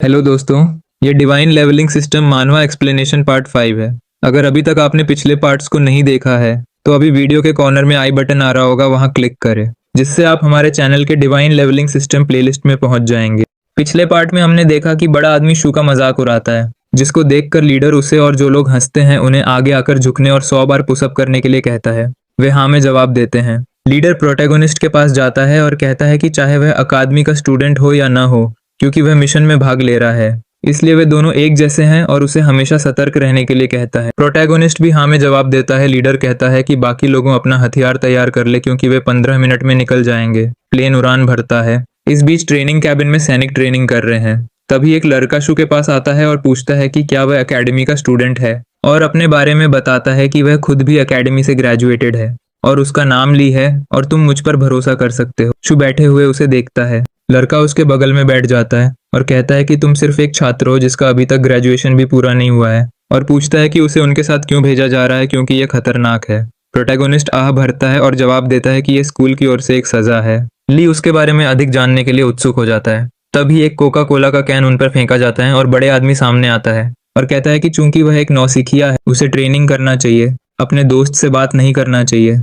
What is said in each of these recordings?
Hello दोस्तों, ये divine levelling system मानवा एक्सप्लेनेशन पार्ट 5 है। अगर अभी तक आपने पिछले पार्ट्स को नहीं देखा है तो अभी वीडियो के कॉर्नर में आई बटन आ रहा होगा, वहां क्लिक करें, जिससे आप हमारे चैनल के डिवाइन लेवलिंग सिस्टम प्लेलिस्ट में पहुंच जाएंगे। पिछले पार्ट में हमने देखा कि बड़ा आदमी शू का मजाक उड़ाता है, जिसको देखकर लीडर उसे और जो लोग हंसते हैं उन्हें आगे आकर झुकने और 100 बार पुशअप करने के लिए कहता है। वे हाँ में जवाब देते हैं। लीडर प्रोटैगोनिस्ट के पास जाता है और कहता है कि चाहे वह अकादमी का स्टूडेंट हो या ना हो, क्योंकि वह मिशन में भाग ले रहा है, इसलिए वे दोनों एक जैसे हैं और उसे हमेशा सतर्क रहने के लिए कहता है। प्रोटैगोनिस्ट भी हाँ में जवाब देता है। लीडर कहता है कि बाकी लोगों अपना हथियार तैयार कर ले, क्योंकि वे 15 मिनट में निकल जाएंगे। प्लेन उड़ान भरता है। इस बीच ट्रेनिंग कैबिन में सैनिक ट्रेनिंग कर रहे हैं। तभी एक लड़का शू के पास आता है और पूछता है कि क्या वह अकेडमी का स्टूडेंट है, और अपने बारे में बताता है कि वह खुद भी अकेडमी से ग्रेजुएटेड है और उसका नाम ली है और तुम मुझ पर भरोसा कर सकते हो। शू बैठे हुए उसे देखता है। लड़का उसके बगल में बैठ जाता है और कहता है कि तुम सिर्फ एक छात्र हो जिसका अभी तक ग्रेजुएशन भी पूरा नहीं हुआ है, और पूछता है कि उसे उनके साथ क्यों भेजा जा रहा है, क्योंकि यह खतरनाक है। प्रोटैगोनिस्ट आह भरता है और जवाब देता है कि यह स्कूल की ओर से एक सजा है। ली उसके बारे में अधिक जानने के लिए उत्सुक हो जाता है। तभी एक कोका कोला का कैन उन पर फेंका जाता है और बड़े आदमी सामने आता है और कहता है कि चूंकि वह एक नौसिखिया है, उसे ट्रेनिंग करना चाहिए, अपने दोस्त से बात नहीं करना चाहिए।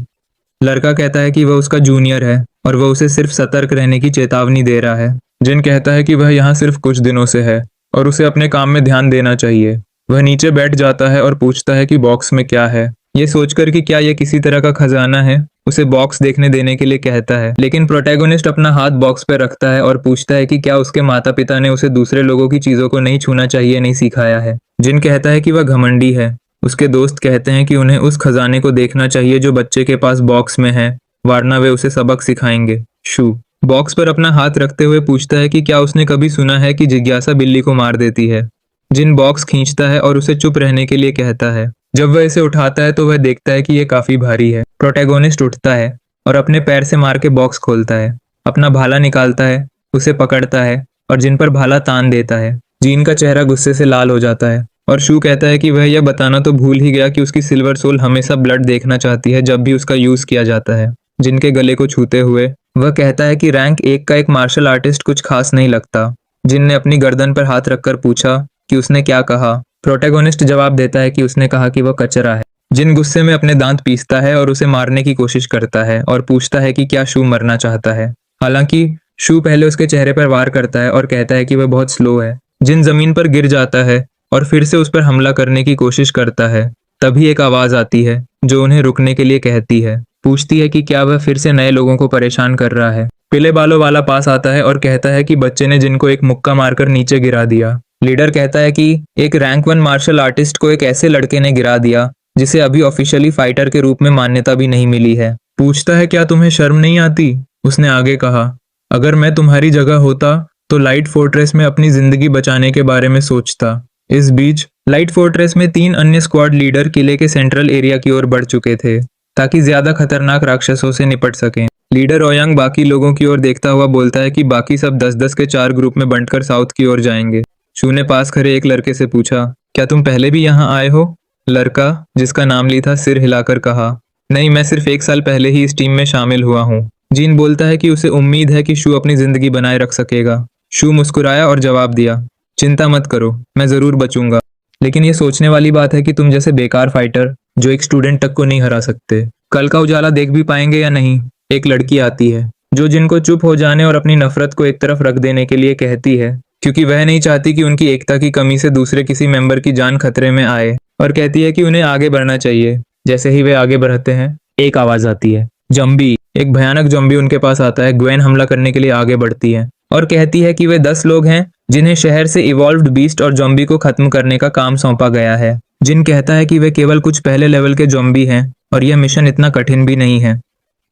लड़का कहता है कि वह उसका जूनियर है और वह उसे सिर्फ सतर्क रहने की चेतावनी दे रहा है। जिन कहता है कि वह यहाँ सिर्फ कुछ दिनों से है और उसे अपने काम में ध्यान देना चाहिए। वह नीचे बैठ जाता है और पूछता है कि बॉक्स में क्या है। ये सोचकर कि क्या यह किसी तरह का खजाना है, उसे बॉक्स देखने देने के लिए कहता है। लेकिन प्रोटैगोनिस्ट अपना हाथ बॉक्स पर रखता है और पूछता है कि क्या उसके माता पिता ने उसे दूसरे लोगों की चीजों को नहीं छूना चाहिए नहीं सिखाया है। जिन कहता है कि वह घमंडी है। उसके दोस्त कहते हैं कि उन्हें उस खजाने को देखना चाहिए जो बच्चे के पास बॉक्स में है, वरना वे उसे सबक सिखाएंगे। शू बॉक्स पर अपना हाथ रखते हुए पूछता है कि क्या उसने कभी सुना है कि जिज्ञासा बिल्ली को मार देती है। जिन बॉक्स खींचता है और उसे चुप रहने के लिए कहता है। जब वह इसे उठाता है तो वह देखता है कि यह काफी भारी है। प्रोटैगोनिस्ट उठता है और अपने पैर से मार के बॉक्स खोलता है, अपना भाला निकालता है, उसे पकड़ता है और जिन पर भाला तान देता है। जीन का चेहरा गुस्से से लाल हो जाता है और शू कहता है कि वह यह बताना तो भूल ही गया कि उसकी सिल्वर सोल हमेशा ब्लड देखना चाहती है जब भी उसका यूज किया जाता है। जिनके गले को छूते हुए वह कहता है कि रैंक 1 का एक मार्शल आर्टिस्ट कुछ खास नहीं लगता। जिन ने अपनी गर्दन पर हाथ रखकर पूछा कि उसने क्या कहा। प्रोटैगोनिस्ट जवाब देता है कि उसने कहा कि वह कचरा है। जिन गुस्से में अपने दांत पीसता है और उसे मारने की कोशिश करता है और पूछता है कि क्या शू मरना चाहता है। हालांकि शू पहले उसके चेहरे पर वार करता है और कहता है कि वह बहुत स्लो है। जिन जमीन पर गिर जाता है और फिर से उस पर हमला करने की कोशिश करता है। तभी एक आवाज आती है जो उन्हें रुकने के लिए कहती है। पूछती है कि क्या वह फिर से नए लोगों को परेशान कर रहा है। पीले बालों वाला पास आता है और कहता है कि बच्चे ने जिनको एक मुक्का मारकर नीचे गिरा दिया। लीडर कहता है कि एक रैंक 1 मार्शल आर्टिस्ट को एक ऐसे लड़के ने गिरा दिया जिसे अभी ऑफिशियली फाइटर के रूप में मान्यता भी नहीं मिली है। पूछता है क्या तुम्हें शर्म नहीं आती। उसने आगे कहा, अगर मैं तुम्हारी जगह होता तो लाइट फोर्ट्रेस में अपनी जिंदगी बचाने के बारे में सोचता। इस बीच लाइट फोर्ट्रेस में 3 अन्य स्क्वाड लीडर किले के सेंट्रल एरिया की ओर बढ़ चुके थे ताकि ज्यादा खतरनाक राक्षसों से निपट सकें। लीडर ओयांग बाकी लोगों की ओर देखता हुआ बोलता है कि बाकी सब 10-10 के 4 ग्रुप में बंटकर साउथ की ओर जाएंगे। शू ने पास खड़े एक लड़के से पूछा, क्या तुम पहले भी यहाँ आए हो। लड़का, जिसका नाम ली था, सिर हिलाकर कहा, नहीं, मैं सिर्फ 1 साल पहले ही इस टीम में शामिल हुआ हूँ। जीन बोलता है कि उसे उम्मीद है कि शू अपनी जिंदगी बनाए रख सकेगा। शू मुस्कुराया और जवाब दिया, चिंता मत करो, मैं जरूर बचूंगा। लेकिन ये सोचने वाली बात है कि तुम जैसे बेकार फाइटर जो एक स्टूडेंट तक को नहीं हरा सकते, कल का उजाला देख भी पाएंगे या नहीं। एक लड़की आती है जो जिनको चुप हो जाने और अपनी नफरत को एक तरफ रख देने के लिए कहती है, क्योंकि वह नहीं चाहती कि उनकी एकता की कमी से दूसरे किसी मेंबर की जान खतरे में आए, और कहती है कि उन्हें आगे बढ़ना चाहिए। जैसे ही वे आगे बढ़ते हैं, एक आवाज आती है, जम्बी। एक भयानक जम्बी उनके पास आता है। ग्वेन हमला करने के लिए आगे बढ़ती है और कहती है कि वे 10 लोग हैं जिन्हें शहर से इवॉल्व्ड बीस्ट और जॉम्बी को खत्म करने का काम सौंपा गया है। जिन कहता है कि वे केवल कुछ पहले लेवल के जॉम्बी हैं और यह मिशन इतना कठिन भी नहीं है।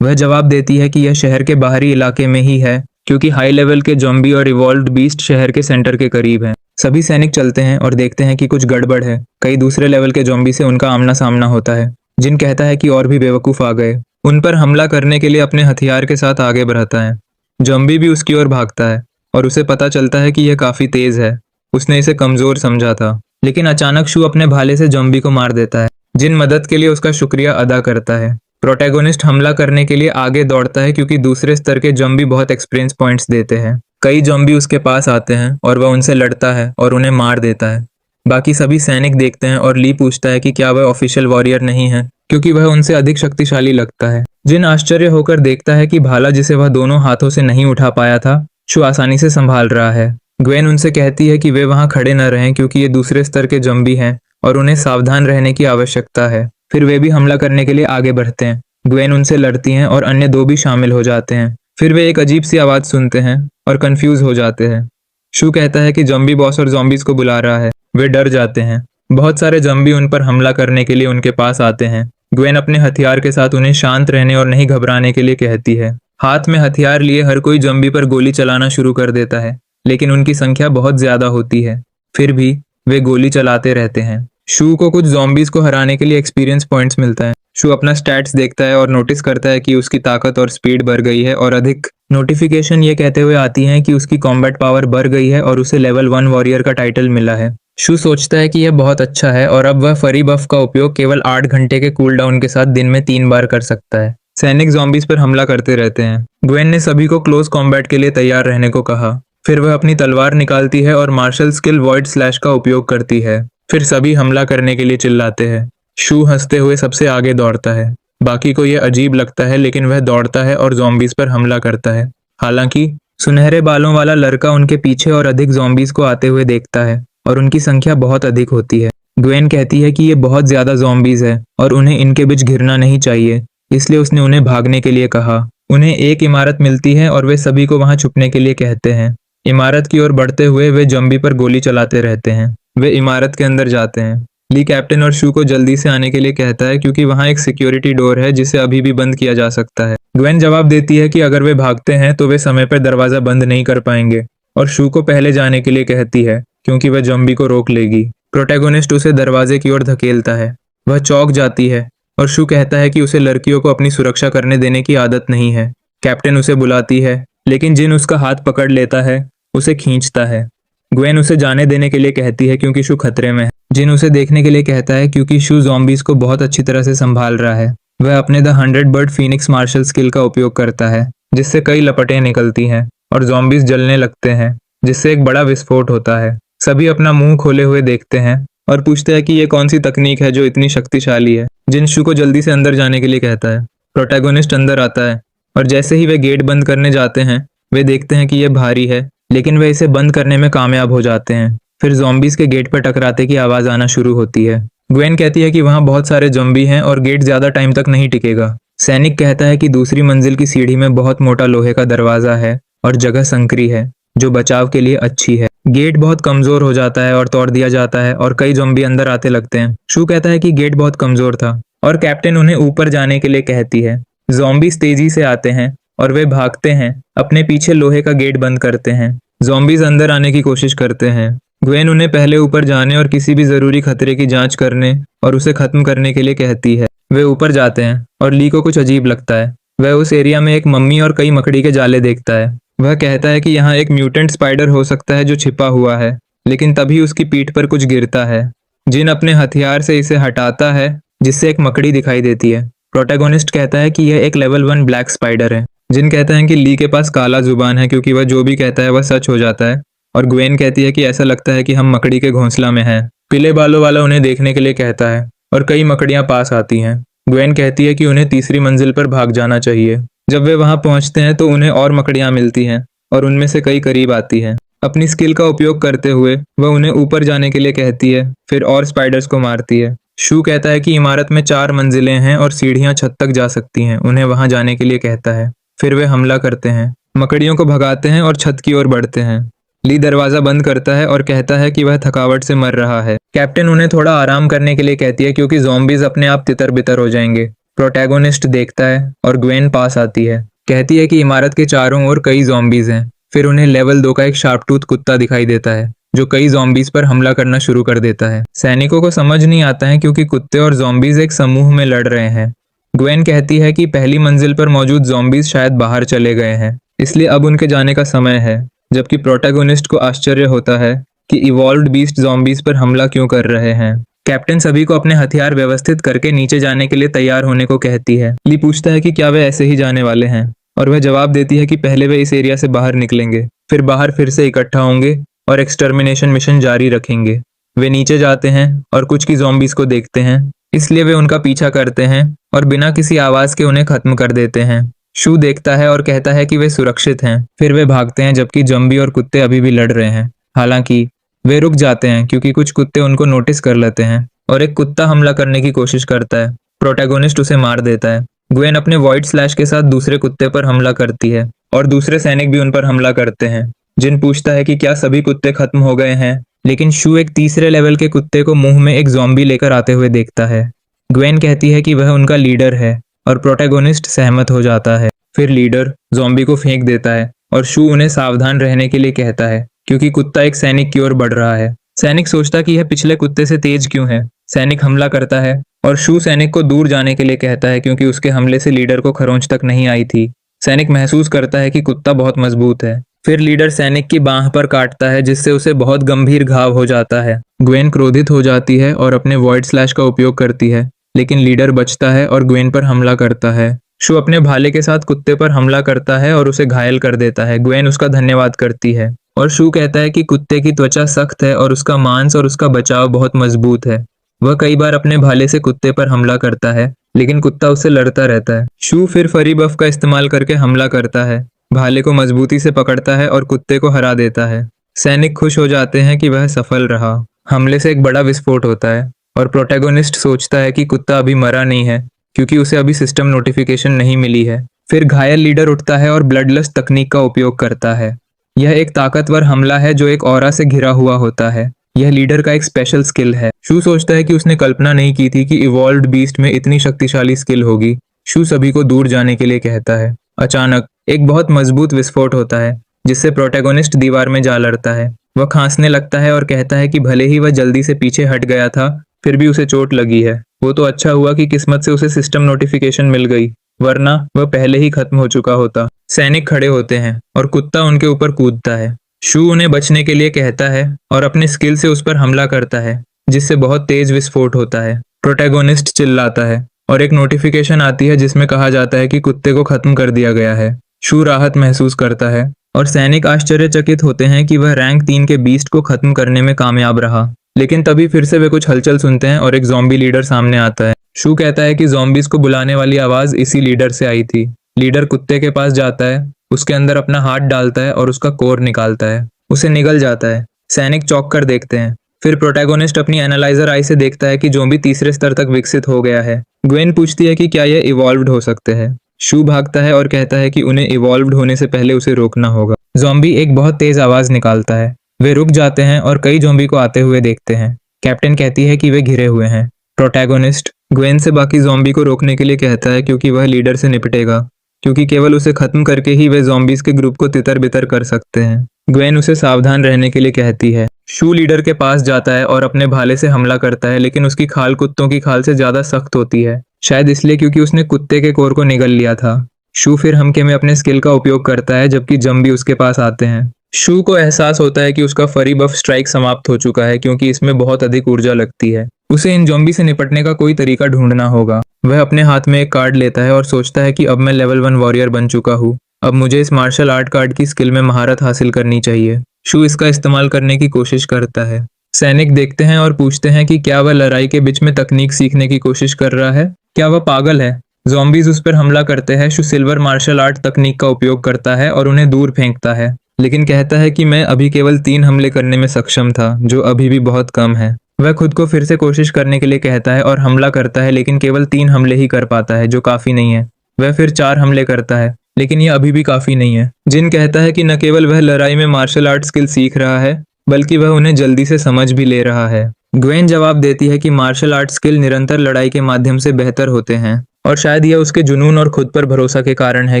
वह जवाब देती है कि यह शहर के बाहरी इलाके में ही है, क्योंकि हाई लेवल के जॉम्बी और इवॉल्व्ड बीस्ट शहर के सेंटर के करीब हैं। सभी सैनिक चलते हैं और देखते हैं कि कुछ गड़बड़ है। कई दूसरे लेवल के जॉम्बी से उनका आमना सामना होता है। जिन कहता है कि और भी बेवकूफ आ गए। उन पर हमला करने के लिए अपने हथियार के साथ आगे बढ़ता है। जॉम्बी भी उसकी ओर भागता है और उसे पता चलता है कि यह काफी तेज है। उसने इसे कमजोर समझा था, लेकिन अचानक शू अपने भाले से जॉम्बी को मार देता है। जिन मदद के लिए उसका शुक्रिया अदा करता है। प्रोटैगोनिस्ट हमला करने के लिए आगे दौड़ता है क्योंकि दूसरे स्तर के जॉम्बी बहुत एक्सपीरियंस पॉइंट्स देते हैं। कई ज़ॉम्बी उसके पास आते हैं और वह उनसे लड़ता है और उन्हें मार देता है। बाकी सभी सैनिक देखते हैं और ली पूछता है कि क्या वह ऑफिशियल वॉरियर नहीं है, क्योंकि वह उनसे अधिक शक्तिशाली लगता है। जिन आश्चर्य होकर देखता है कि भाला जिसे वह दोनों हाथों से नहीं उठा पाया था, शू आसानी से संभाल रहा है। ग्वेन उनसे कहती है कि वे वहां खड़े न रहें क्योंकि ये दूसरे स्तर के ज़ॉम्बी हैं और उन्हें सावधान रहने की आवश्यकता है। फिर वे भी हमला करने के लिए आगे बढ़ते हैं। ग्वेन उनसे लड़ती हैं और अन्य दो भी शामिल हो जाते हैं। फिर वे एक अजीब सी आवाज़ सुनते हैं और कंफ्यूज हो जाते हैं। शू कहता है कि ज़ॉम्बी बॉस और ज़ॉम्बीज़ को बुला रहा है। वे डर जाते हैं। बहुत सारे ज़ॉम्बी उन पर हमला करने के लिए उनके पास आते हैं। ग्वेन अपने हथियार के साथ उन्हें शांत रहने और नहीं घबराने के लिए कहती है। हाथ में हथियार लिए हर कोई ज़ॉम्बी पर गोली चलाना शुरू कर देता है, लेकिन उनकी संख्या बहुत ज्यादा होती है। फिर भी वे गोली चलाते रहते हैं। शू को कुछ ज़ॉम्बीज़ को हराने के लिए एक्सपीरियंस पॉइंट्स मिलता है। शू अपना स्टैट्स देखता है और नोटिस करता है कि उसकी ताकत और स्पीड बढ़ गई है और अधिक नोटिफिकेशन ये कहते हुए आती हैं कि उसकी कॉम्बैट पावर बढ़ गई है और उसे लेवल 1 वॉरियर का टाइटल मिला है। शू सोचता है कि यह बहुत अच्छा है और अब वह फरी बफ का उपयोग केवल 8 घंटे के कूल डाउन के साथ दिन में 3 बार कर सकता है। सैनिक ज़ॉम्बीज़ पर हमला करते रहते हैं। ग्वेन ने सभी को क्लोज कॉम्बैट के लिए तैयार रहने को कहा। फिर वह अपनी तलवार निकालती है और मार्शल स्किल वॉइड स्लैश का उपयोग करती है। फिर सभी हमला करने के लिए चिल्लाते हैं। शू हंसते हुए सबसे आगे दौड़ता है। बाकी को यह अजीब लगता है, लेकिन वह दौड़ता है और ज़ॉम्बीज़ पर हमला करता है। हालांकि सुनहरे बालों वाला लड़का उनके पीछे और अधिक ज़ॉम्बीज़ को आते हुए देखता है और उनकी संख्या बहुत अधिक होती है। ग्वेन कहती है कि ये बहुत ज्यादा ज़ॉम्बीज़ है और उन्हें इनके बीच घिरना नहीं चाहिए, इसलिए उसने उन्हें भागने के लिए कहा। उन्हें एक इमारत मिलती है और वे सभी को वहां छुपने के लिए कहते हैं। इमारत की ओर बढ़ते हुए वे ज़ॉम्बी पर गोली चलाते रहते हैं। वे इमारत के अंदर जाते हैं। ली कैप्टन और शू को जल्दी से आने के लिए कहता है क्योंकि वहां एक सिक्योरिटी डोर है जिसे अभी भी बंद किया जा सकता है। ग्वेन जवाब देती है कि अगर वे भागते हैं तो वे समय पर दरवाजा बंद नहीं कर पाएंगे और शू को पहले जाने के लिए कहती है क्योंकि वह ज़ॉम्बी को रोक लेगी। प्रोटैगोनिस्ट उसे दरवाजे की ओर धकेलता है। वह चौंक जाती है और शू कहता है कि उसे लड़कियों को अपनी सुरक्षा करने देने की आदत नहीं है। कैप्टन उसे बुलाती है, लेकिन जिन उसका हाथ पकड़ लेता है उसे खींचता है। ग्वेन उसे जाने देने के लिए कहती है क्योंकि शू खतरे में है। जिन उसे देखने के लिए कहता है क्योंकि शू ज़ॉम्बीज़ को बहुत अच्छी तरह से संभाल रहा है। वह अपने the 100 bird phoenix martial skill का उपयोग करता है, जिससे कई लपटें निकलती हैं और ज़ॉम्बीज़ जलने लगते हैं, जिससे एक बड़ा विस्फोट होता है। सभी अपना मुंह खोले हुए देखते हैं और पूछते हैं कि ये कौन सी तकनीक है जो इतनी शक्तिशाली है। जिन शू को जल्दी से अंदर जाने के लिए कहता है। प्रोटैगोनिस्ट अंदर आता है और जैसे ही वे गेट बंद करने जाते हैं, वे देखते हैं कि यह भारी है, लेकिन वे इसे बंद करने में कामयाब हो जाते हैं। फिर ज़ॉम्बीज़ के गेट पर टकराते की आवाज़ आना शुरू होती है। ग्वेन कहती है कि वहाँ बहुत सारे ज़ॉम्बी हैं और गेट ज़्यादा टाइम तक नहीं टिकेगा। सैनिक कहता है कि दूसरी मंजिल की सीढ़ी में बहुत मोटा लोहे का दरवाज़ा है और जगह संकरी है, जो बचाव के लिए अच्छी है। गेट बहुत कमज़ोर हो जाता है और तोड़ दिया जाता है और कई ज़ॉम्बी अंदर आते लगते हैं। शू कहता है कि गेट बहुत कमज़ोर था और कैप्टन उन्हें ऊपर जाने के लिए कहती है। ज़ॉम्बीज़ तेजी से आते हैं और वे भागते हैं, अपने पीछे लोहे का गेट बंद करते हैं। ज़ॉम्बीज़ अंदर आने की कोशिश करते हैं। ग्वेन उन्हें पहले ऊपर जाने और किसी भी ज़रूरी खतरे की जांच करने और उसे ख़त्म करने के लिए कहती है। वे ऊपर जाते हैं और ली को कुछ अजीब लगता है। वह उस एरिया में एक मम्मी और कई मकड़ी के जाले देखता है। वह कहता है कि यहाँ एक म्यूटेंट स्पाइडर हो सकता है जो छिपा हुआ है, लेकिन तभी उसकी पीठ पर कुछ गिरता है। जिन अपने हथियार से इसे हटाता है, जिससे एक मकड़ी दिखाई देती है। प्रोटैगोनिस्ट कहता है कि यह एक लेवल 1 ब्लैक स्पाइडर है। जिन कहता है कि ली के पास काला जुबान है क्योंकि वह जो भी कहता है वह सच हो जाता है, और ग्वेन कहती है कि ऐसा लगता है कि हम मकड़ी के घोंसला में हैं। पीले बालों वाला उन्हें देखने के लिए कहता है और कई मकड़ियां पास आती हैं। ग्वेन कहती है कि उन्हें तीसरी मंजिल पर भाग जाना चाहिए। जब वे वहां पहुंचते हैं तो उन्हें और मकड़ियां मिलती हैं और उनमें से कई करीब आती हैं। अपनी स्किल का उपयोग करते हुए वह उन्हें ऊपर जाने के लिए कहती है, फिर और स्पाइडर्स को मारती है। शू कहता है कि इमारत में 4 मंजिलें हैं और सीढ़ियां छत तक जा सकती हैं। उन्हें वहां जाने के लिए कहता है। फिर वे हमला करते हैं, मकड़ियों को भगाते हैं और छत की ओर बढ़ते हैं। ली दरवाजा बंद करता है और कहता है कि वह थकावट से मर रहा है। कैप्टन उन्हें थोड़ा आराम करने के लिए कहती है क्योंकि ज़ॉम्बीज़ अपने आप तितर बितर हो जाएंगे। प्रोटैगोनिस्ट देखता है और ग्वेन पास आती है। कहती है कि इमारत के चारों ओर कई ज़ॉम्बीज़ हैं। फिर उन्हें लेवल 2 का एक शार्प टूथ कुत्ता दिखाई देता है जो कई ज़ॉम्बीज़ पर हमला करना शुरू कर देता है। सैनिकों को समझ नहीं आता है क्योंकि कुत्ते और ज़ॉम्बीज़ एक समूह में लड़ रहे हैं। ग्वेन कहती है कि पहली मंजिल पर मौजूद ज़ॉम्बीज़ शायद बाहर चले गए हैं, इसलिए अब उनके जाने का समय है। जबकि प्रोटैगोनिस्ट को आश्चर्य होता है कि इवॉल्व्ड बीस्ट ज़ॉम्बीज़ पर हमला क्यों कर रहे हैं। कैप्टन सभी को अपने हथियार व्यवस्थित करके नीचे जाने के लिए तैयार होने को कहती है। ली पूछता है कि क्या वे ऐसे ही जाने वाले हैं और वह जवाब देती है कि पहले वे इस एरिया से बाहर निकलेंगे। फिर बाहर फिर से इकट्ठा होंगे और एक्सटर्मिनेशन मिशन जारी रखेंगे। वे नीचे जाते हैं और कुछ की ज़ॉम्बीज को देखते हैं, इसलिए वे उनका पीछा करते हैं और बिना किसी आवाज के उन्हें खत्म कर देते हैं। शू देखता है और कहता है कि वे सुरक्षित हैं। फिर वे भागते हैं जबकि जम्बी और कुत्ते अभी भी लड़ रहे हैं। हालांकि वे रुक जाते हैं क्योंकि कुछ कुत्ते उनको नोटिस कर लेते हैं और एक कुत्ता हमला करने की कोशिश करता है। प्रोटैगोनिस्ट उसे मार देता है। ग्वेन अपने वॉइड स्लैश के साथ दूसरे कुत्ते पर हमला करती है और दूसरे सैनिक भी उन पर हमला करते हैं। जिन पूछता है कि क्या सभी कुत्ते खत्म हो गए हैं, लेकिन शू एक तीसरे लेवल के कुत्ते को मुंह में एक ज़ॉम्बी लेकर आते हुए देखता है। ग्वेन कहती है कि वह उनका लीडर है और प्रोटैगोनिस्ट सहमत हो जाता है। फिर लीडर ज़ॉम्बी को फेंक देता है और शू उन्हें सावधान रहने के लिए कहता है क्योंकि कुत्ता एक सैनिक की ओर बढ़ रहा है। सैनिक सोचता कि यह पिछले कुत्ते से तेज क्यों है। सैनिक हमला करता है और शू सैनिक को दूर जाने के लिए कहता है क्योंकि उसके हमले से लीडर को खरोंच तक नहीं आई थी। सैनिक महसूस करता है कि कुत्ता बहुत मजबूत है। फिर लीडर सैनिक की बांह पर काटता है जिससे उसे बहुत गंभीर घाव हो जाता है। ग्वेन क्रोधित हो जाती है और अपने वॉइड स्लैश का उपयोग करती है, लेकिन लीडर बचता है और ग्वेन पर हमला करता है। शू अपने भाले के साथ कुत्ते पर हमला करता है और उसे घायल कर देता है। ग्वेन उसका धन्यवाद करती है और शू कहता है कि कुत्ते की त्वचा सख्त है और उसका मांस और उसका बचाव बहुत मजबूत है। वह कई बार अपने भाले से कुत्ते पर हमला करता है, लेकिन कुत्ता उससे लड़ता रहता है। शू फिर फरी बफ का इस्तेमाल करके हमला करता है, भाले को मजबूती से पकड़ता है और कुत्ते को हरा देता है। सैनिक खुश हो जाते हैं कि वह सफल रहा। हमले से एक बड़ा विस्फोट होता है और प्रोटैगोनिस्ट सोचता है कि कुत्ता अभी मरा नहीं है क्योंकि उसे अभी सिस्टम नोटिफिकेशन नहीं मिली है। फिर घायल लीडर उठता है और ब्लडलस्ट तकनीक का उपयोग करता है। यह एक ताकतवर हमला है जो एक ऑरा से घिरा हुआ होता है। यह लीडर का एक स्पेशल स्किल है। शू सोचता है कि उसने कल्पना नहीं की थी कि इवॉल्व्ड बीस्ट में इतनी शक्तिशाली स्किल होगी। शू सभी को दूर जाने के लिए कहता है। अचानक एक बहुत मजबूत विस्फोट होता है जिससे प्रोटैगोनिस्ट दीवार में जा लड़ता है। वह खांसने लगता है और कहता है कि भले ही वह जल्दी से पीछे हट गया था, फिर भी उसे चोट लगी है। वो तो अच्छा हुआ कि किस्मत से उसे सिस्टम नोटिफिकेशन मिल गई, वरना वह पहले ही खत्म हो चुका होता। सैनिक खड़े होते हैं और कुत्ता उनके ऊपर कूदता है। शू उन्हें बचने के लिए कहता है और अपने स्किल से उस पर हमला करता है जिससे बहुत तेज विस्फोट होता है। प्रोटैगोनिस्ट चिल्लाता है और एक नोटिफिकेशन आती है जिसमें कहा जाता है कि कुत्ते को खत्म कर दिया गया है। शू राहत महसूस करता है और सैनिक आश्चर्यचकित होते हैं कि वह रैंक 3 के बीस्ट को खत्म करने में कामयाब रहा। लेकिन तभी फिर से वे कुछ हलचल सुनते हैं और एक ज़ॉम्बी लीडर सामने आता है। शू कहता है कि ज़ॉम्बीज को बुलाने वाली आवाज इसी लीडर से आई थी। लीडर कुत्ते के पास जाता है, उसके अंदर अपना हाथ डालता है और उसका कोर निकालता है। उसे निगल जाता है। सैनिक चौंक कर देखते हैं। फिर प्रोटैगोनिस्ट अपनी एनालाइजर आई से देखता है कि ज़ॉम्बी तीसरे स्तर तक विकसित हो गया है। ग्वेन पूछती है कि क्या यह इवॉल्व्ड हो सकते हैं। शू भागता है और कहता है कि उन्हें इवॉल्व्ड होने से पहले उसे रोकना होगा। ज़ॉम्बी एक बहुत तेज आवाज निकालता है। वे रुक जाते हैं और कई ज़ॉम्बी को आते हुए देखते हैं। कैप्टन कहती है कि वे घिरे हुए हैं। प्रोटैगोनिस्ट ग्वेन से बाकी ज़ॉम्बी को रोकने के लिए कहता है क्योंकि वह लीडर से निपटेगा, क्योंकि केवल उसे खत्म करके ही वे ज़ॉम्बीज के ग्रुप को तितर बितर कर सकते हैं। ग्वेन उसे सावधान रहने के लिए कहती है। शू लीडर के पास जाता है और अपने भाले से हमला करता है, लेकिन उसकी खाल कुत्तों की खाल से ज्यादा सख्त होती है, शायद इसलिए क्योंकि उसने कुत्ते के कोर को निगल लिया था। शू फिर हमके में अपने स्किल का उपयोग करता है जबकि जम्बी उसके पास आते हैं। शू को एहसास होता है कि उसका फरी बफ स्ट्राइक समाप्त हो चुका है क्योंकि इसमें बहुत अधिक ऊर्जा लगती है। उसे इन ज़ॉम्बी से निपटने का कोई तरीका ढूंढना होगा। वह अपने हाथ में एक कार्ड लेता है और सोचता है कि अब मैं लेवल 1 वॉरियर बन चुका हूँ। अब मुझे इस मार्शल आर्ट कार्ड की स्किल में महारत हासिल करनी चाहिए। शू इसका इस्तेमाल करने की कोशिश करता है। सैनिक देखते हैं और पूछते हैं कि क्या वह लड़ाई के बीच में तकनीक सीखने की कोशिश कर रहा है, क्या वह पागल है। ज़ॉम्बीज उस पर हमला करते हैं। शू सिल्वर मार्शल आर्ट तकनीक का उपयोग करता है और उन्हें दूर फेंकता है, लेकिन कहता है कि मैं अभी केवल 3 हमले करने में सक्षम था, जो अभी भी बहुत कम है। वह खुद को फिर से कोशिश करने के लिए कहता है और हमला करता है, लेकिन केवल 3 हमले ही कर पाता है, जो काफी नहीं है। वह फिर 4 हमले करता है, लेकिन यह अभी भी काफी नहीं है। जिन कहता है कि न केवल वह लड़ाई में मार्शल आर्ट स्किल सीख रहा है, बल्कि वह उन्हें जल्दी से समझ भी ले रहा है। ग्वेन जवाब देती है कि मार्शल आर्ट स्किल निरंतर लड़ाई के माध्यम से बेहतर होते हैं, और शायद यह उसके जुनून और खुद पर भरोसा के कारण है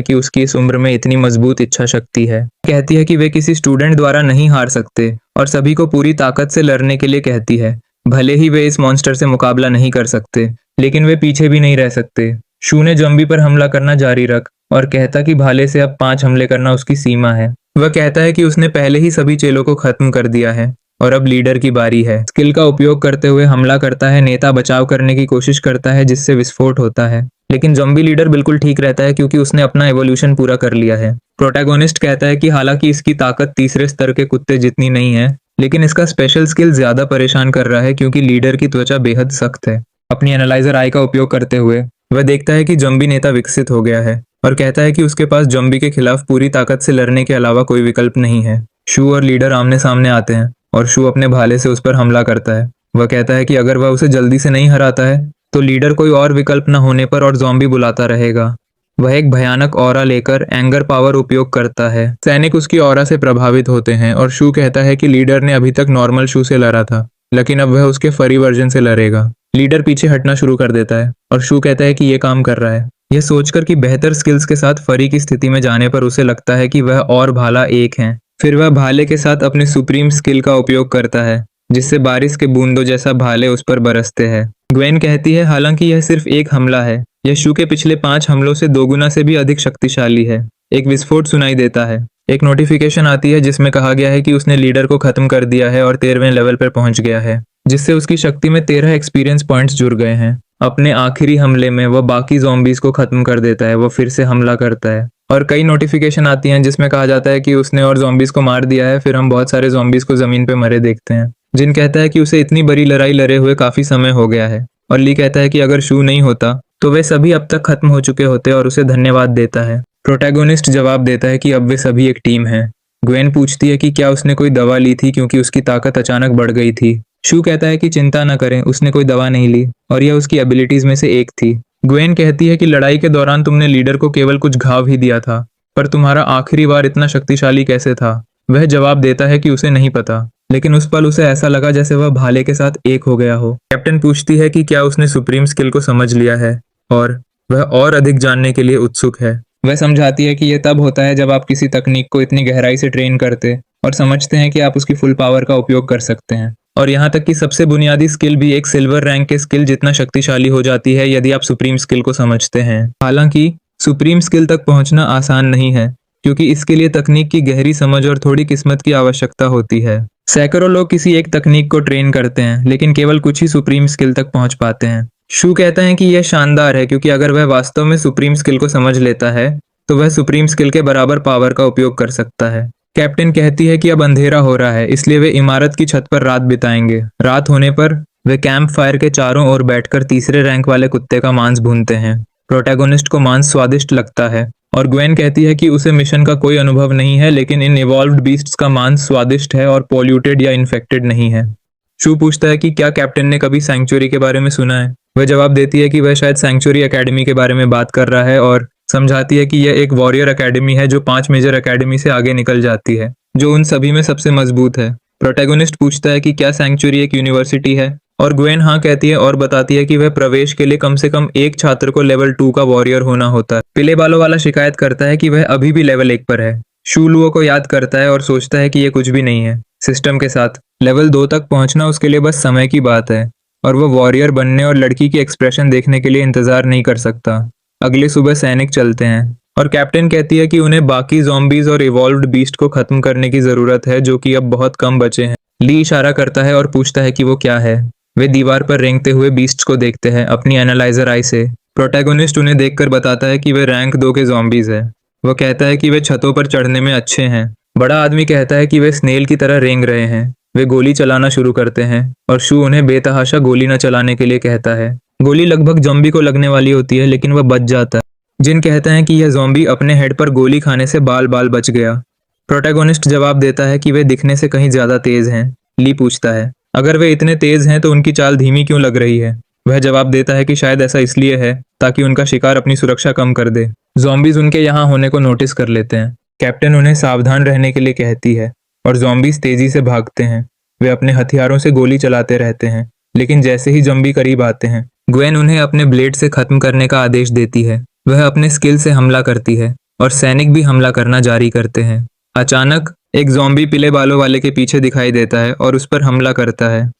कि उसकी इस उम्र में इतनी मजबूत इच्छा शक्ति है। कहती है कि वे किसी स्टूडेंट द्वारा नहीं हार सकते और सभी को पूरी ताकत से लड़ने के लिए कहती है। भले ही वे इस मॉन्स्टर से मुकाबला नहीं कर सकते, लेकिन वे पीछे भी नहीं रह सकते। शू ने ज़ॉम्बी पर हमला करना जारी रख और कहता कि भाले से अब 5 हमले करना उसकी सीमा है। वह कहता है कि उसने पहले ही सभी चेलों को खत्म कर दिया है और अब लीडर की बारी है। स्किल का उपयोग करते हुए हमला करता है। नेता बचाव करने की कोशिश करता है जिससे विस्फोट होता है, लेकिन ज़ॉम्बी लीडर बिल्कुल ठीक रहता है क्योंकि उसने अपना एवोल्यूशन पूरा कर लिया है। प्रोटैगोनिस्ट कहता है कि हालांकि इसकी ताकत तीसरे स्तर के कुत्ते जितनी नहीं है, लेकिन इसका स्पेशल स्किल ज्यादा परेशान कर रहा है क्योंकि लीडर की त्वचा बेहद सख्त है। अपनी एनालाइजर आई का उपयोग करते हुए वह देखता है कि जंबी नेता विकसित हो गया है और कहता है कि उसके पास जंबी के खिलाफ पूरी ताकत से लड़ने के अलावा कोई विकल्प नहीं है। शू और लीडर आमने सामने आते हैं और शू अपने भाले से उस पर हमला करता है। वह कहता है कि अगर वह उसे जल्दी से नहीं हराता है तो लीडर कोई और विकल्प न होने पर और ज़ॉम्बी बुलाता रहेगा। वह एक भयानक ऑरा लेकर एंगर पावर उपयोग करता है। सैनिक उसकी ऑरा से प्रभावित होते हैं और शू कहता है कि लीडर ने अभी तक नॉर्मल शू से लड़ा था, लेकिन अब वह उसके फरी वर्जन से लड़ेगा। लीडर पीछे हटना शुरू कर देता है और शू कहता है कि यह काम कर रहा है। यह सोचकर कि बेहतर स्किल्स के साथ फरी की स्थिति में जाने पर उसे लगता है कि वह और भाला एक हैं। फिर वह भाले के साथ अपने सुप्रीम स्किल का उपयोग करता है, जिससे बारिश के बूंदों जैसा भाले उस पर बरसते हैं। ग्वेन कहती है हालांकि यह सिर्फ एक हमला है, यह शू के पिछले 5 हमलों से 2 गुना से भी अधिक शक्तिशाली है। एक विस्फोट सुनाई देता है। एक नोटिफिकेशन आती है जिसमें कहा गया है कि उसने लीडर को खत्म कर दिया है और 13वें लेवल पर पहुंच गया है, जिससे उसकी शक्ति में 13 एक्सपीरियंस पॉइंट्स जुड़ गए हैं। अपने आखिरी हमले में वह बाकी ज़ॉम्बीज को खत्म कर देता है। वह फिर से हमला करता है और कई नोटिफिकेशन आती हैं जिसमें कहा जाता है कि उसने और ज़ॉम्बीज को मार दिया है। फिर हम बहुत सारे ज़ॉम्बीज को जमीन पे मरे देखते हैं। जिन कहता है कि उसे इतनी बड़ी लड़ाई लड़े हुए काफी समय हो गया है और ली कहता है कि अगर शू नहीं होता तो वे सभी अब तक खत्म हो चुके होते और उसे धन्यवाद देता है। प्रोटैगोनिस्ट जवाब देता है कि अब वे सभी एक टीम है। ग्वेन पूछती है कि क्या उसने कोई दवा ली थी क्योंकि उसकी ताकत अचानक बढ़ गई थी। शू कहता है कि चिंता न करें, उसने कोई दवा नहीं ली और यह उसकी एबिलिटीज में से एक थी। ग्वेन कहती है कि लड़ाई के दौरान तुमने लीडर को केवल कुछ घाव ही दिया था, पर तुम्हारा आखिरी वार इतना शक्तिशाली कैसे था? वह जवाब देता है कि उसे नहीं पता, लेकिन उस पल उसे ऐसा लगा जैसे वह भाले के साथ एक हो गया हो। कैप्टन पूछती है कि क्या उसने सुप्रीम स्किल को समझ लिया है और वह और अधिक जानने के लिए उत्सुक है। वह समझाती है कि यह तब होता है जब आप किसी तकनीक को इतनी गहराई से ट्रेन करते और समझते हैं कि आप उसकी फुल पावर का उपयोग कर सकते हैं, और यहाँ तक कि सबसे बुनियादी स्किल भी एक सिल्वर रैंक के स्किल जितना शक्तिशाली हो जाती है यदि आप सुप्रीम स्किल को समझते हैं। हालांकि सुप्रीम स्किल तक पहुंचना आसान नहीं है क्योंकि इसके लिए तकनीक की गहरी समझ और थोड़ी किस्मत की आवश्यकता होती है। सैकड़ों लोग किसी एक तकनीक को ट्रेन करते हैं, लेकिन केवल कुछ ही सुप्रीम स्किल तक पहुंच पाते हैं। शू कहता है कि यह शानदार है क्योंकि अगर वह वास्तव में सुप्रीम स्किल को समझ लेता है तो वह सुप्रीम स्किल के बराबर पावर का उपयोग कर सकता है। कैप्टन कहती है कि अब अंधेरा हो रहा है, इसलिए वे इमारत की छत पर रात बिताएंगे। रात होने पर वे कैंप फायर के चारों ओर बैठकर तीसरे रैंक वाले कुत्ते का मांस भूनते हैं। प्रोटैगोनिस्ट को मांस स्वादिष्ट लगता है और ग्वेन कहती है कि उसे मिशन का कोई अनुभव नहीं है, लेकिन इन इवॉल्व्ड बीस्ट्स का मांस स्वादिष्ट है और पॉल्यूटेड या इन्फेक्टेड नहीं है। शू पूछता है कि क्या कैप्टन ने कभी सैंक्चुरी के बारे में सुना है। वह जवाब देती है कि वह शायद सैंक्चुरी एकेडमी के बारे में बात कर रहा है और समझाती है कि यह एक वॉरियर एकेडमी है जो 5 मेजर एकेडमी से आगे निकल जाती है, जो उन सभी में सबसे मजबूत है। प्रोटैगोनिस्ट पूछता है कि क्या सैंक्चुरी एक यूनिवर्सिटी है और ग्वेन हाँ कहती है और बताती है कि वह प्रवेश के लिए कम से कम एक छात्र को लेवल 2 का वॉरियर होना होता है। पीले बालों वाला शिकायत करता है कि वह अभी भी लेवल 1 पर है। शू लुओ को याद करता है और सोचता है कि यह कुछ भी नहीं है। सिस्टम के साथ लेवल 2 तक पहुंचना उसके लिए बस समय की बात है और वह वॉरियर बनने और लड़की की एक्सप्रेशन देखने के लिए इंतजार नहीं कर सकता। अगली सुबह सैनिक चलते हैं और कैप्टन कहती है कि उन्हें बाकी ज़ॉम्बीज और इवॉल्व्ड बीस्ट को खत्म करने की जरूरत है, जो कि अब बहुत कम बचे हैं। ली इशारा करता है और पूछता है कि वो क्या है। वे दीवार पर रेंगते हुए बीस्ट्स को देखते हैं अपनी एनालाइजर आई से। प्रोटैगोनिस्ट उन्हें देखकर बताता है कि वे रैंक 2 के ज़ॉम्बीज है। वह कहता है कि वे छतों पर चढ़ने में अच्छे हैं। बड़ा आदमी कहता है कि वे स्नेल की तरह रेंग रहे हैं। वे गोली चलाना शुरू करते हैं और शू उन्हें बेतहाशा गोली न चलाने के लिए कहता है। गोली लगभग ज़ॉम्बी को लगने वाली होती है, लेकिन वह बच जाता है। जिन कहते हैं कि यह ज़ॉम्बी अपने हेड पर गोली खाने से बाल बाल बच गया। प्रोटैगोनिस्ट जवाब देता है कि वे दिखने से कहीं ज्यादा तेज हैं। ली पूछता है अगर वे इतने तेज हैं तो उनकी चाल धीमी क्यों लग रही है। वह जवाब देता है कि शायद ऐसा इसलिए है ताकि उनका शिकार अपनी सुरक्षा कम कर दे। ज़ॉम्बीज उनके यहाँ होने को नोटिस कर लेते हैं। कैप्टन उन्हें सावधान रहने के लिए कहती है और ज़ॉम्बीज तेजी से भागते हैं। वे अपने हथियारों से गोली चलाते रहते हैं, लेकिन जैसे ही ज़ॉम्बी करीब आते हैं ग्वेन उन्हें अपने ब्लेड से खत्म करने का आदेश देती है। वह अपने स्किल से हमला करती है और सैनिक भी हमला करना जारी करते हैं। अचानक एक ज़ॉम्बी पीले बालों वाले के पीछे दिखाई देता है और उस पर हमला करता है।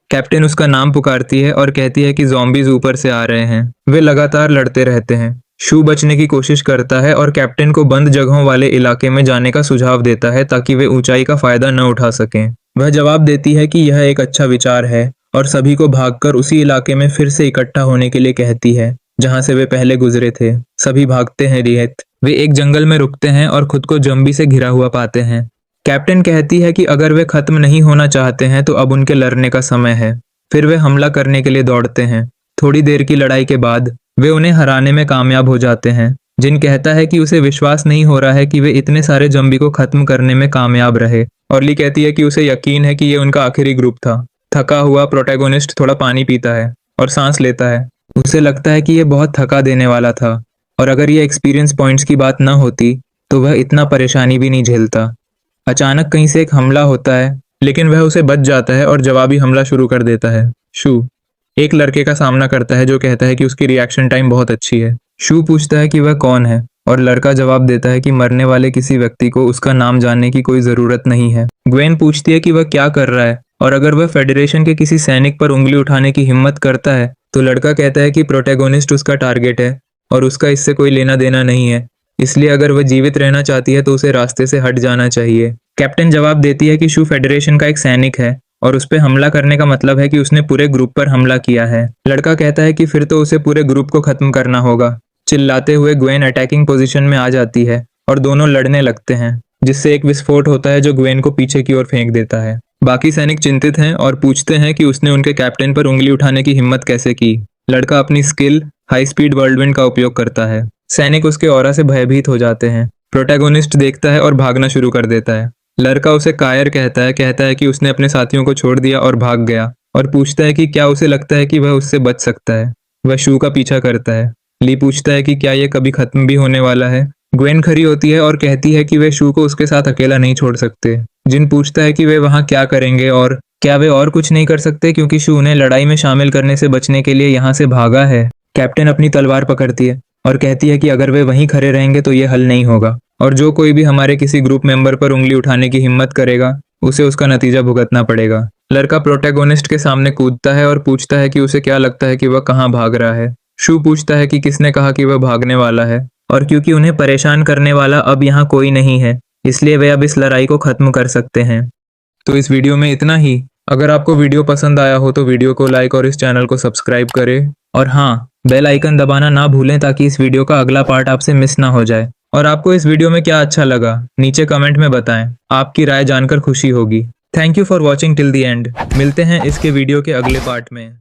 कैप्टन उसका नाम पुकारती है और कहती है कि ज़ॉम्बीज ऊपर से आ रहे हैं। वे लगातार लड़ते रहते हैं। शू बचने की कोशिश करता है और कैप्टन को बंद जगहों वाले इलाके में जाने का सुझाव देता है ताकि वे ऊंचाई का फायदा न उठा सकें। वह जवाब देती है कि यह एक अच्छा विचार है और सभी को भागकर उसी इलाके में फिर से इकट्ठा होने के लिए कहती है। जहाँ से वे पहले गुजरे थे। सभी भागते हैं रियत। वे एक जंगल में रुकते हैं और खुद को ज़ॉम्बी से घिरा हुआ पाते हैं। कैप्टन कहती है कि अगर वे खत्म नहीं होना चाहते हैं तो अब उनके लड़ने का समय है। फिर वे हमला करने के लिए दौड़ते हैं। थोड़ी देर की लड़ाई के बाद वे उन्हें हराने में कामयाब हो जाते हैं। जिन कहता है कि उसे विश्वास नहीं हो रहा है कि वे इतने सारे ज़ॉम्बी को खत्म करने में कामयाब रहे। और ली कहती है कि उसे यकीन है कि ये उनका आखिरी ग्रुप था। थका हुआ प्रोटैगोनिस्ट थोड़ा पानी पीता है और सांस लेता है। उसे लगता है कि ये बहुत थका देने वाला था और अगर ये एक्सपीरियंस पॉइंट्स की बात ना होती तो वह इतना परेशानी भी नहीं झेलता। अचानक कहीं से एक हमला होता है, लेकिन वह उसे बच जाता है और जवाबी हमला शुरू कर देता है। शू एक लड़के का सामना करता है जो कहता है कि उसकी रिएक्शन टाइम बहुत अच्छी है। शू पूछता है कि वह कौन है और लड़का जवाब देता है कि मरने वाले किसी व्यक्ति को उसका नाम जानने की कोई जरूरत नहीं है। ग्वेन पूछती है कि वह क्या कर रहा है और अगर वह फेडरेशन के किसी सैनिक पर उंगली उठाने की हिम्मत करता है तो लड़का कहता है कि प्रोटैगोनिस्ट उसका टारगेट है और उसका इससे कोई लेना देना नहीं है, इसलिए अगर वह जीवित रहना चाहती है तो उसे रास्ते से हट जाना चाहिए। कैप्टन जवाब देती है कि शू फेडरेशन का एक सैनिक है और उस पर हमला करने का मतलब है कि उसने पूरे ग्रुप पर हमला किया है। लड़का कहता है कि फिर तो उसे पूरे ग्रुप को खत्म करना होगा। चिल्लाते हुए ग्वेन अटैकिंग पोजीशन में आ जाती है और दोनों लड़ने लगते हैं, जिससे एक विस्फोट होता है जो ग्वेन को पीछे की ओर फेंक देता है। बाकी सैनिक चिंतित हैं और पूछते हैं कि उसने उनके कैप्टन पर उंगली उठाने की हिम्मत कैसे की। लड़का अपनी स्किल हाई स्पीड वर्ल्डविंड का उपयोग करता है। सैनिक उसके ऑरा से भयभीत हो जाते हैं। प्रोटैगोनिस्ट देखता है और भागना शुरू कर देता है। लड़का उसे कायर कहता है कि उसने अपने साथियों को छोड़ दिया और भाग गया और पूछता है कि क्या उसे लगता है कि वह उससे बच सकता है। वह शू का पीछा करता है। ली पूछता है कि क्या यह कभी खत्म भी होने वाला है। ग्वेन खड़ी होती है और कहती है कि वे शू को उसके साथ अकेला नहीं छोड़ सकते। जिन पूछता है कि वे वहां क्या करेंगे और क्या वे और कुछ नहीं कर सकते क्योंकि शू उन्हें लड़ाई में शामिल करने से बचने के लिए यहाँ से भागा है। कैप्टन अपनी तलवार पकड़ती है और कहती है कि अगर वे वहीं खड़े रहेंगे तो ये हल नहीं होगा और जो कोई भी हमारे किसी ग्रुप मेंबर पर उंगली उठाने की हिम्मत करेगा उसे उसका नतीजा भुगतना पड़ेगा। लड़का प्रोटैगोनिस्ट के सामने कूदता है और पूछता है कि उसे क्या लगता है कि वह कहाँ भाग रहा है। शू पूछता है कि किसने कहा कि वह भागने वाला है और क्योंकि उन्हें परेशान करने वाला अब यहाँ कोई नहीं है इसलिए वे अब इस लड़ाई को खत्म कर सकते हैं। तो इस वीडियो में इतना ही। अगर आपको वीडियो पसंद आया हो तो वीडियो को लाइक और इस चैनल को सब्सक्राइब करें और हाँ, बेल आइकन दबाना ना भूलें ताकि इस वीडियो का अगला पार्ट आपसे मिस ना हो जाए। और आपको इस वीडियो में क्या अच्छा लगा नीचे कमेंट में बताएं। आपकी राय जानकर खुशी होगी। Thank you for watching till the end. मिलते हैं इसके वीडियो के अगले पार्ट में।